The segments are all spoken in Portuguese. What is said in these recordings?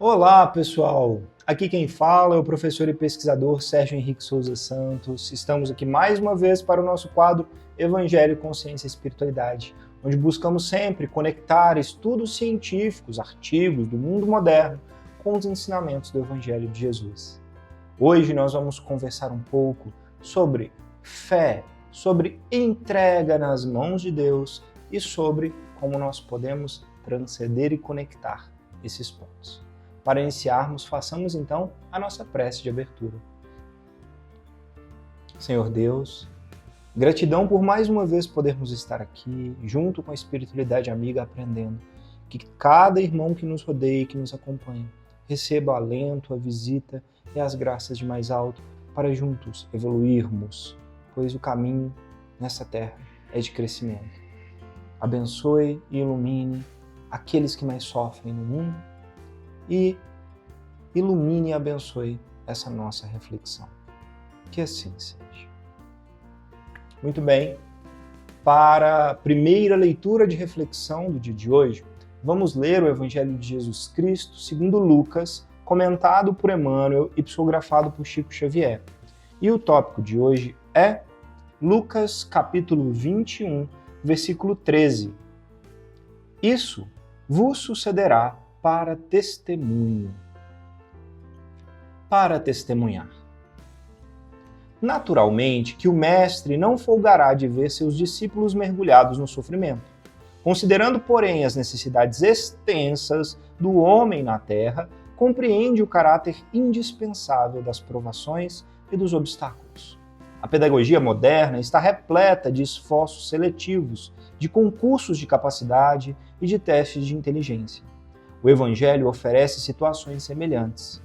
Olá, pessoal! Aqui quem fala é o professor e pesquisador Sérgio Henrique Souza Santos. Estamos aqui mais uma vez para o nosso quadro Evangelho, Consciência e Espiritualidade, onde buscamos sempre conectar estudos científicos, artigos do mundo moderno com os ensinamentos do Evangelho de Jesus. Hoje nós vamos conversar um pouco sobre fé, sobre entrega nas mãos de Deus e sobre como nós podemos transcender e conectar esses pontos. Para iniciarmos, façamos então a nossa prece de abertura. Senhor Deus, gratidão por mais uma vez podermos estar aqui, junto com a espiritualidade amiga, aprendendo. Que cada irmão que nos rodeia e que nos acompanha receba o alento, a visita e as graças de mais alto para juntos evoluirmos, pois o caminho nessa terra é de crescimento. Abençoe e ilumine aqueles que mais sofrem no mundo e ilumine e abençoe essa nossa reflexão. Que assim seja. Muito bem, para a primeira leitura de reflexão do dia de hoje, vamos ler o Evangelho de Jesus Cristo segundo Lucas, comentado por Emmanuel e psicografado por Chico Xavier. E o tópico de hoje é Lucas capítulo 21, versículo 13. Isso vos sucederá para testemunho. Para testemunhar. Naturalmente que o mestre não folgará de ver seus discípulos mergulhados no sofrimento. Considerando, porém, as necessidades extensas do homem na terra, compreende o caráter indispensável das provações e dos obstáculos. A pedagogia moderna está repleta de esforços seletivos, de concursos de capacidade e de testes de inteligência. O Evangelho oferece situações semelhantes.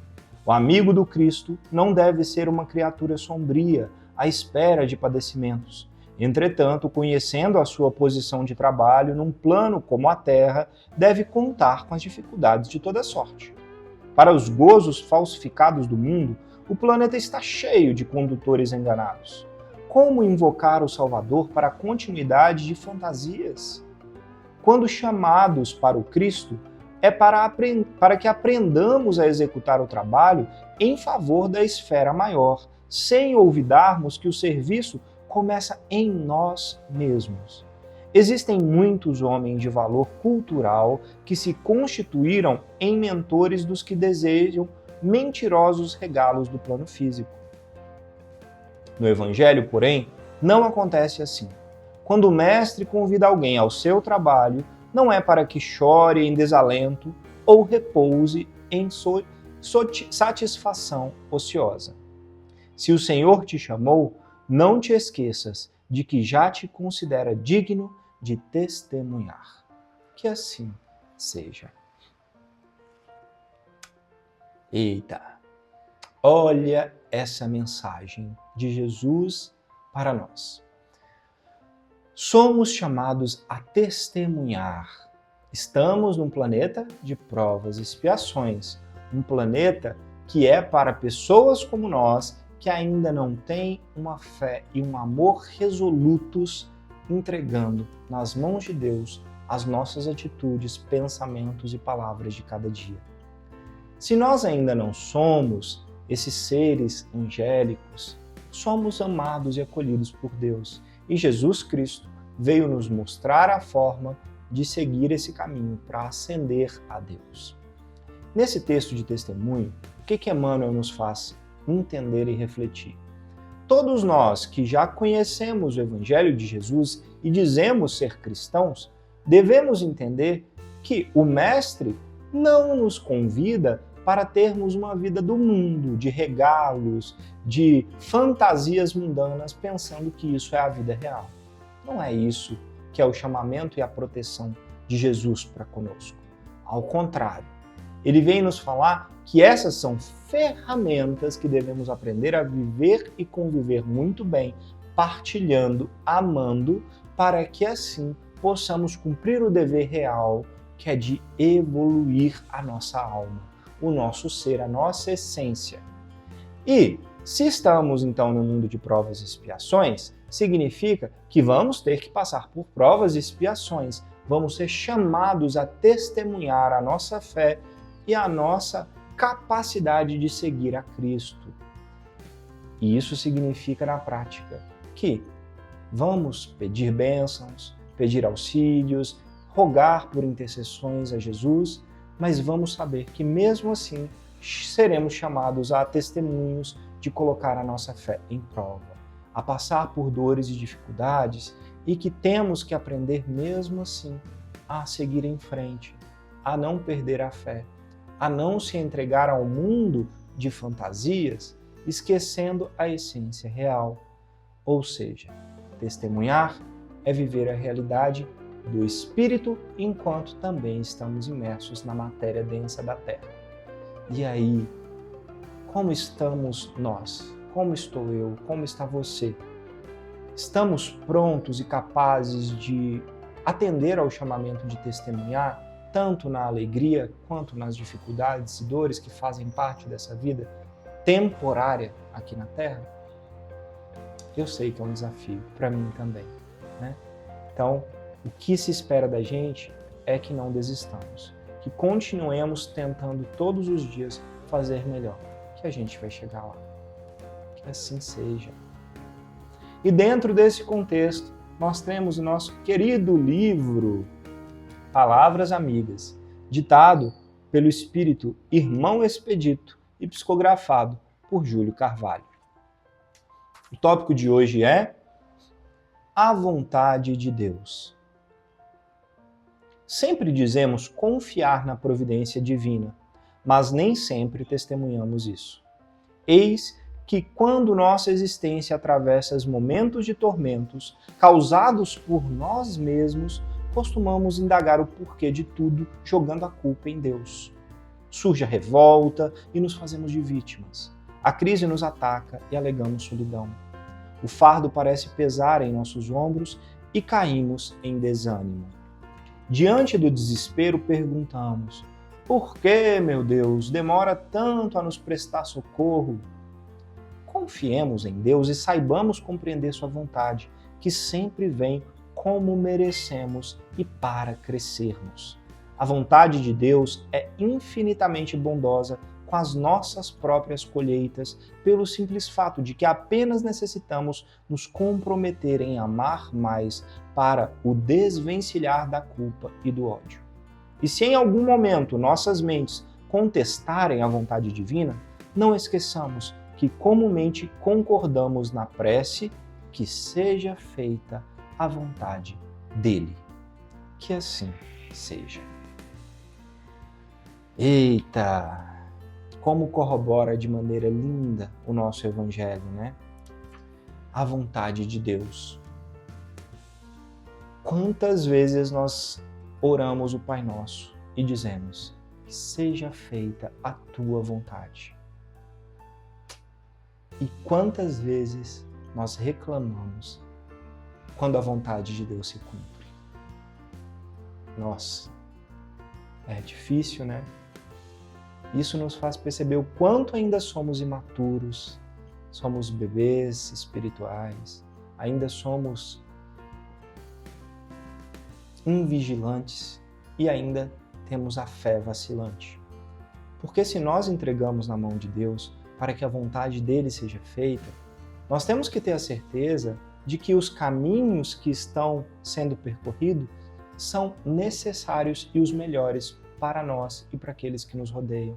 O amigo do Cristo não deve ser uma criatura sombria, à espera de padecimentos. Entretanto, conhecendo a sua posição de trabalho num plano como a terra, deve contar com as dificuldades de toda sorte. Para os gozos falsificados do mundo, o planeta está cheio de condutores enganados. Como invocar o Salvador para a continuidade de fantasias? Quando chamados para o Cristo, é para que aprendamos a executar o trabalho em favor da esfera maior, sem olvidarmos que o serviço começa em nós mesmos. Existem muitos homens de valor cultural que se constituíram em mentores dos que desejam mentirosos regalos do plano físico. No Evangelho, porém, não acontece assim. Quando o mestre convida alguém ao seu trabalho, não é para que chore em desalento ou repouse em satisfação ociosa. Se o Senhor te chamou, não te esqueças de que já te considera digno de testemunhar. Que assim seja. Eita! Olha essa mensagem de Jesus para nós. Somos chamados a testemunhar. Estamos num planeta de provas e expiações, um planeta que é para pessoas como nós que ainda não têm uma fé e um amor resolutos, entregando nas mãos de Deus as nossas atitudes, pensamentos e palavras de cada dia. Se nós ainda não somos esses seres angélicos, somos amados e acolhidos por Deus. E Jesus Cristo veio nos mostrar a forma de seguir esse caminho para ascender a Deus. Nesse texto de testemunho, o que Emmanuel nos faz entender e refletir? Todos nós que já conhecemos o Evangelho de Jesus e dizemos ser cristãos, devemos entender que o Mestre não nos convida para termos uma vida do mundo, de regalos, de fantasias mundanas, pensando que isso é a vida real. Não é isso que é o chamamento e a proteção de Jesus para conosco. Ao contrário, ele vem nos falar que essas são ferramentas que devemos aprender a viver e conviver muito bem, partilhando, amando, para que assim possamos cumprir o dever real, que é de evoluir a nossa alma, o nosso ser, a nossa essência. E se estamos então no mundo de provas e expiações, significa que vamos ter que passar por provas e expiações, vamos ser chamados a testemunhar a nossa fé e a nossa capacidade de seguir a Cristo. E isso significa, na prática, que vamos pedir bênçãos, pedir auxílios, rogar por intercessões a Jesus, mas vamos saber que mesmo assim seremos chamados a testemunhos de colocar a nossa fé em prova, a passar por dores e dificuldades e que temos que aprender mesmo assim a seguir em frente, a não perder a fé, a não se entregar ao mundo de fantasias, esquecendo a essência real. Ou seja, testemunhar é viver a realidade do Espírito enquanto também estamos imersos na matéria densa da Terra. E aí, como estamos nós? Como estou eu? Como está você? Estamos prontos e capazes de atender ao chamamento de testemunhar, tanto na alegria quanto nas dificuldades e dores que fazem parte dessa vida temporária aqui na Terra? Eu sei que é um desafio, para mim também, né? Então, o que se espera da gente é que não desistamos, que continuemos tentando todos os dias fazer melhor, que a gente vai chegar lá. Que assim seja. E dentro desse contexto, nós temos o nosso querido livro Palavras Amigas, ditado pelo espírito Irmão Expedito e psicografado por Júlio Carvalho. O tópico de hoje é a vontade de Deus. Sempre dizemos confiar na providência divina, mas nem sempre testemunhamos isso. Eis que quando nossa existência atravessa momentos de tormentos causados por nós mesmos, costumamos indagar o porquê de tudo, jogando a culpa em Deus. Surge a revolta e nos fazemos de vítimas. A crise nos ataca e alegamos solidão. O fardo parece pesar em nossos ombros e caímos em desânimo. Diante do desespero, perguntamos: por que, meu Deus, demora tanto a nos prestar socorro? Confiemos em Deus e saibamos compreender sua vontade, que sempre vem como merecemos e para crescermos. A vontade de Deus é infinitamente bondosa com as nossas próprias colheitas, pelo simples fato de que apenas necessitamos nos comprometer em amar mais para o desvencilhar da culpa e do ódio. E se em algum momento nossas mentes contestarem a vontade divina, não esqueçamos que comumente concordamos na prece que seja feita a vontade dele. Que assim seja. Eita! Como corrobora de maneira linda o nosso Evangelho, né? A vontade de Deus. Quantas vezes nós oramos o Pai Nosso e dizemos: que seja feita a tua vontade. E quantas vezes nós reclamamos quando a vontade de Deus se cumpre? Nossa, é difícil, né? Isso nos faz perceber o quanto ainda somos imaturos, somos bebês espirituais, ainda somos invigilantes e ainda temos a fé vacilante. Porque se nós entregamos na mão de Deus para que a vontade dele seja feita, nós temos que ter a certeza de que os caminhos que estão sendo percorridos são necessários e os melhores para nós e para aqueles que nos rodeiam,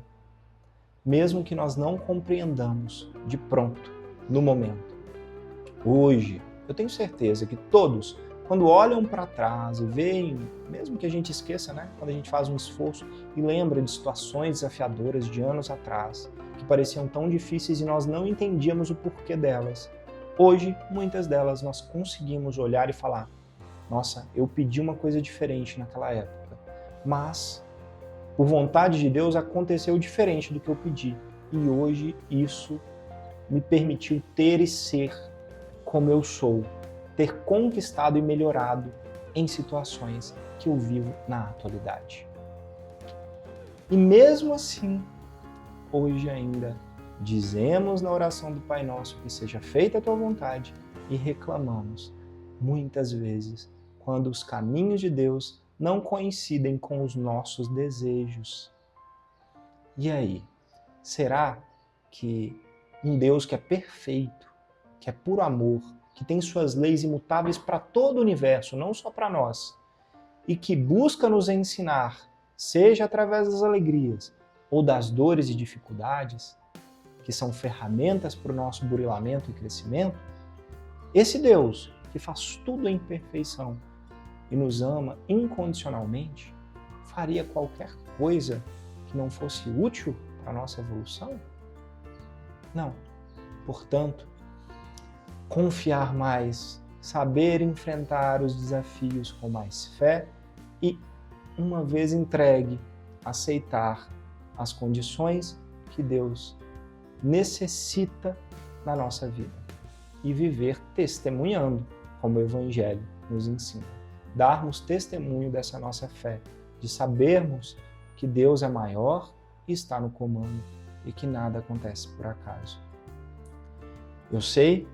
mesmo que nós não compreendamos de pronto, no momento. Hoje, eu tenho certeza que todos, quando olham para trás e veem, mesmo que a gente esqueça, né, quando a gente faz um esforço e lembra de situações desafiadoras de anos atrás, que pareciam tão difíceis e nós não entendíamos o porquê delas, hoje, muitas delas nós conseguimos olhar e falar: nossa, eu pedi uma coisa diferente naquela época, mas por vontade de Deus aconteceu diferente do que eu pedi. E hoje isso me permitiu ter e ser como eu sou, ter conquistado e melhorado em situações que eu vivo na atualidade. E mesmo assim, hoje ainda dizemos na oração do Pai Nosso que seja feita a tua vontade e reclamamos muitas vezes quando os caminhos de Deus não coincidem com os nossos desejos. E aí? Será que um Deus que é perfeito, que é puro amor, que tem suas leis imutáveis para todo o universo, não só para nós, e que busca nos ensinar, seja através das alegrias ou das dores e dificuldades, que são ferramentas para o nosso burilamento e crescimento, esse Deus que faz tudo em perfeição e nos ama incondicionalmente, faria qualquer coisa que não fosse útil para a nossa evolução? Não. Portanto, confiar mais, saber enfrentar os desafios com mais fé e, uma vez entregue, aceitar as condições que Deus necessita na nossa vida e viver testemunhando, como o Evangelho nos ensina. Darmos testemunho dessa nossa fé, de sabermos que Deus é maior e está no comando e que nada acontece por acaso. Eu sei,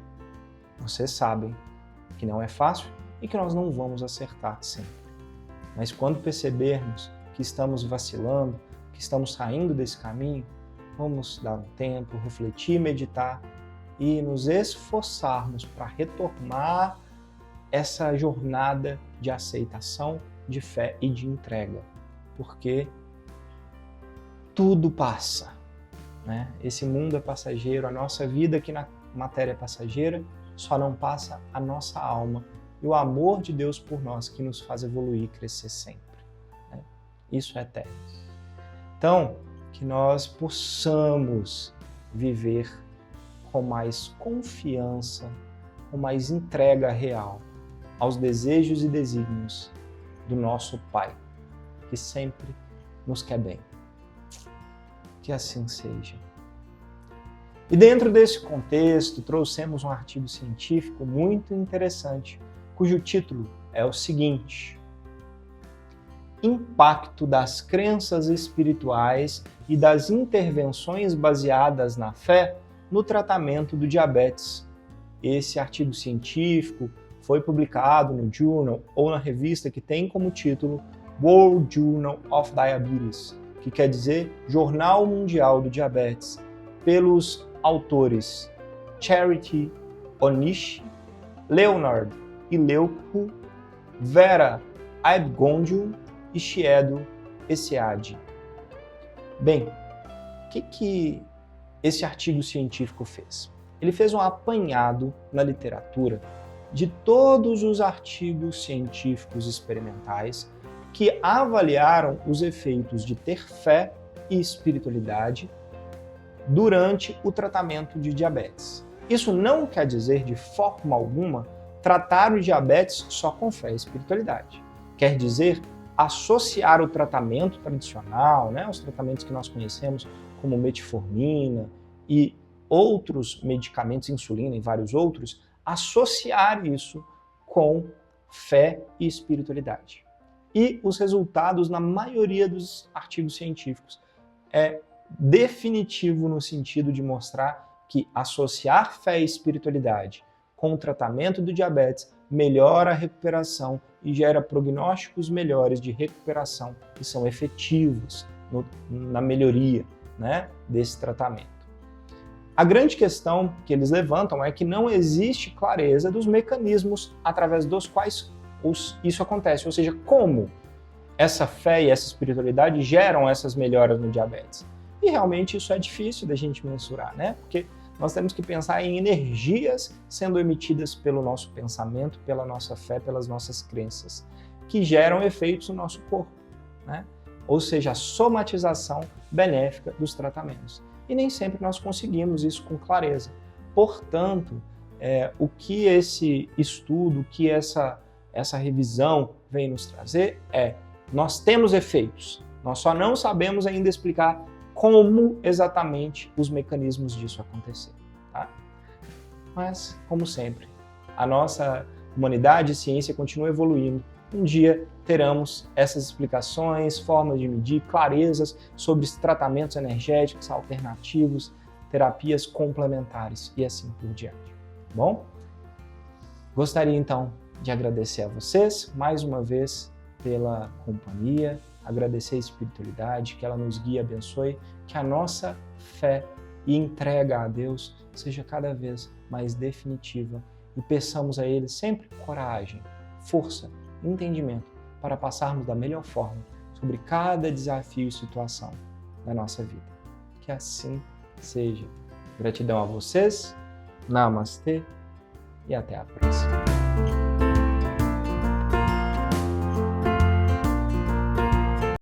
vocês sabem, que não é fácil e que nós não vamos acertar sempre. Mas quando percebermos que estamos vacilando, que estamos saindo desse caminho, vamos dar um tempo, refletir, meditar e nos esforçarmos para retomar essa jornada de aceitação, de fé e de entrega. Porque tudo passa, né? Esse mundo é passageiro, a nossa vida aqui na matéria é passageira, só não passa a nossa alma e o amor de Deus por nós que nos faz evoluir e crescer sempre, né? Isso é eterno. Então, que nós possamos viver com mais confiança, com mais entrega real aos desejos e desígnios do nosso Pai, que sempre nos quer bem. Que assim seja. E dentro desse contexto, trouxemos um artigo científico muito interessante, cujo título é o seguinte: Impacto das crenças espirituais e das intervenções baseadas na fé no tratamento do diabetes. Esse artigo científico foi publicado no Journal ou na revista que tem como título World Journal of Diabetes, que quer dizer Jornal Mundial do Diabetes, pelos autores Charity Onishi, Leonard Ileuco, Vera Aibgondio e Chiedo Esiadi. Bem, o que esse artigo científico fez? Ele fez um apanhado na literatura de todos os artigos científicos experimentais que avaliaram os efeitos de ter fé e espiritualidade durante o tratamento de diabetes. Isso não quer dizer, de forma alguma, tratar o diabetes só com fé e espiritualidade. Quer dizer associar o tratamento tradicional, os tratamentos que nós conhecemos como metformina e outros medicamentos, insulina e vários outros, associar isso com fé e espiritualidade. E os resultados, na maioria dos artigos científicos, é definitivo no sentido de mostrar que associar fé e espiritualidade com o tratamento do diabetes melhora a recuperação e gera prognósticos melhores de recuperação que são efetivos na melhoria, desse tratamento. A grande questão que eles levantam é que não existe clareza dos mecanismos através dos quais isso acontece, ou seja, como essa fé e essa espiritualidade geram essas melhoras no diabetes. E realmente isso é difícil da gente mensurar, porque nós temos que pensar em energias sendo emitidas pelo nosso pensamento, pela nossa fé, pelas nossas crenças, que geram efeitos no nosso corpo, ou seja, a somatização benéfica dos tratamentos. E nem sempre nós conseguimos isso com clareza. Portanto, o que esse estudo, o que essa revisão vem nos trazer nós temos efeitos, nós só não sabemos ainda explicar como exatamente os mecanismos disso acontecerem, tá? Mas, como sempre, a nossa humanidade e ciência continua evoluindo. Um dia teremos essas explicações, formas de medir, clarezas sobre tratamentos energéticos alternativos, terapias complementares e assim por diante. Bom? Gostaria então de agradecer a vocês mais uma vez pela companhia, agradecer a espiritualidade, que ela nos guie e abençoe, que a nossa fé e entrega a Deus seja cada vez mais definitiva e peçamos a Ele sempre coragem, força, entendimento para passarmos da melhor forma sobre cada desafio e situação da nossa vida. Que assim seja. Gratidão a vocês, namastê e até a próxima.